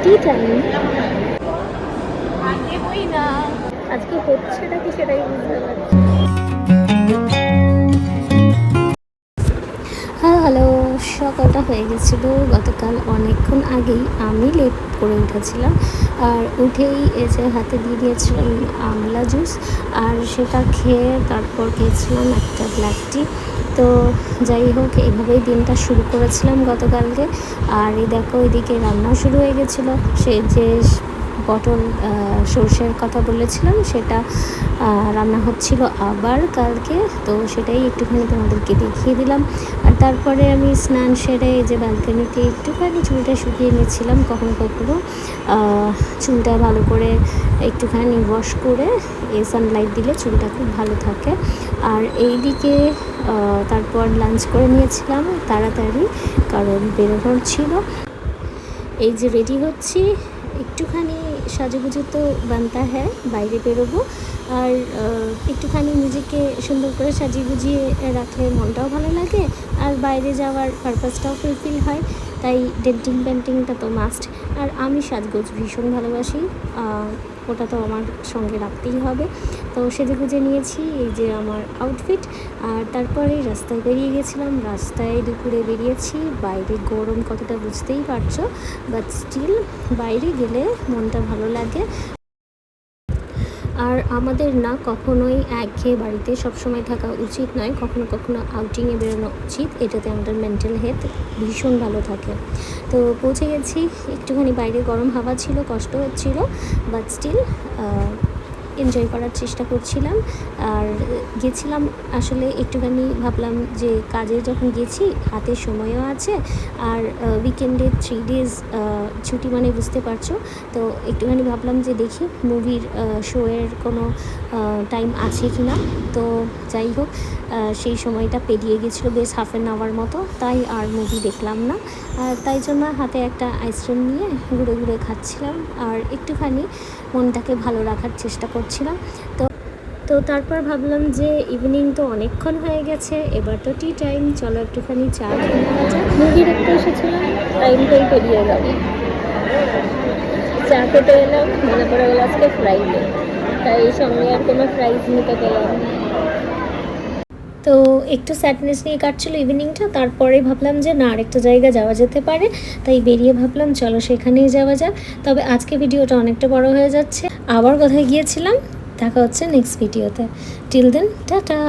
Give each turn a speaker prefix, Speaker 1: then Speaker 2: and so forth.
Speaker 1: Tea time. আজকে হচ্ছে নাকি সেটাই বুঝতে পারছি। হ্যাঁ হ্যালো, সকালটা হয়ে গেছিলো গতকাল অনেকক্ষণ আগেই। আমি লেট করে উঠেছিলাম, আর উঠেই এই যে হাতে দিয়ে দিয়েছিলাম আমলা জুস, আর সেটা খেয়ে তারপর খেয়েছিলাম একটা ব্ল্যাক টি। তো যাই হোক, এইভাবেই দিনটা শুরু করেছিলাম গতকালকে। আর এই দেখো, এদিকে রান্নাও শুরু হয়ে গেছিলো। সে যে পটল সর্ষের কথা বলেছিলাম, সেটা রান্না হচ্ছিল আবার কালকে। তো সেটাই একটুখানি তোমাদেরকে দেখিয়ে দিলাম। আর তারপরে আমি স্নান সেরে এই যে ব্যালকনিতে একটুখানি চুলটা শুকিয়ে নিয়েছিলাম। কখনো কখনো চুলটা ভালো করে একটুখানি ওয়াশ করে সানলাইট দিলে চুলটা খুব ভালো থাকে। আর এই দিকে তারপর লাঞ্চ করে নিয়েছিলাম তাড়াতাড়ি, কারণ বেরোনোর ছিল। এই যে রেডি হচ্ছি, একটুখানি সাজুগুজু তো বানতা হ্যাঁ, বাইরে বেরোবো। আর একটুখানি নিজেকে সুন্দর করে সাজিয়ে গুজিয়ে রাখলে মনটাও ভালো লাগে, আর বাইরে যাওয়ার পারপাসটাও ফুলফিল হয়। তাই ডেন্টিং পেন্টিংটা তো মাস্ট। আর আমি সাজগোজ ভীষণ ভালোবাসি, ওটা তো আমার সঙ্গে রাখতেই হবে। তো সেজে গুজে নিয়েছি, এই যে আমার আউটফিট। আর তারপরে রাস্তায় বেরিয়ে গেছিলাম। রাস্তায় দুপুরে বেরিয়েছি, বাইরে গরম কতটা বুঝতেই পারছো, বাট স্টিল বাইরে গেলে মনটা ভালো লাগে। আর আমাদের না কখনোই একঘেয়ে বাড়িতে সবসময় থাকা উচিত নয়, কখনো কখনো আউটিংয়ে বেরোনো উচিত। এটাতে আমাদের মেন্টাল হেলথ ভীষণ ভালো থাকে। তো পৌঁছে গেছি, একটুখানি বাইরে গরম হাওয়া ছিল, কষ্ট হচ্ছিল, বাট স্টিল এনজয় করার চেষ্টা করছিলাম। আর গেছিলাম আসলে একটুখানি, ভাবলাম যে কাজে যখন গেছি হাতে সময়ও আছে, আর উইকেন্ডে 3 days ছুটি, মানে বুঝতে পারছো। তো একটুখানি ভাবলাম যে দেখি মুভির শোয়ের কোনো টাইম আছে কি না। তো যাই হোক, সেই সময়টা পেরিয়ে গেছিলো বেশ হাফ অ্যান আওয়ার মতো, তাই আর মুভি দেখলাম না। আর তাই জন্য হাতে একটা আইসক্রিম নিয়ে ঘুরে ঘুরে খাচ্ছিলাম, আর একটুখানি মনটাকে ভালো রাখার চেষ্টা করছিলাম। তো তারপর ভাবলাম যে ইভিনিং তো অনেকক্ষণ হয়ে গেছে, এবার তো টি টাইম, চলো একটুখানি চা খেয়ে নেওয়া যায়। মুভি দেখতে এসেছিলাম, টাইমটাই পেরিয়ে গেল। চা খেতে এলাম, মনে পড়ে গেল আজকে ফ্রাইডে, তাই সঙ্গে আর কোনো ফ্রাইজ নিতে পেলাম না। তো একটু স্যাডনেস নিয়ে কাটছিল ইভিনিংটা। তারপরে ভাবলাম যে না, আরেকটা জায়গা যাওয়া যেতে পারে, তাই বেরিয়ে ভাবলাম চলো সেখানেই যাওয়া যাক। তবে আজকে ভিডিওটা অনেকটা বড় হয়ে যাচ্ছে। আবার কোথায় গিয়েছিলাম দেখা হচ্ছে নেক্সট ভিডিওতে। Till then, tata.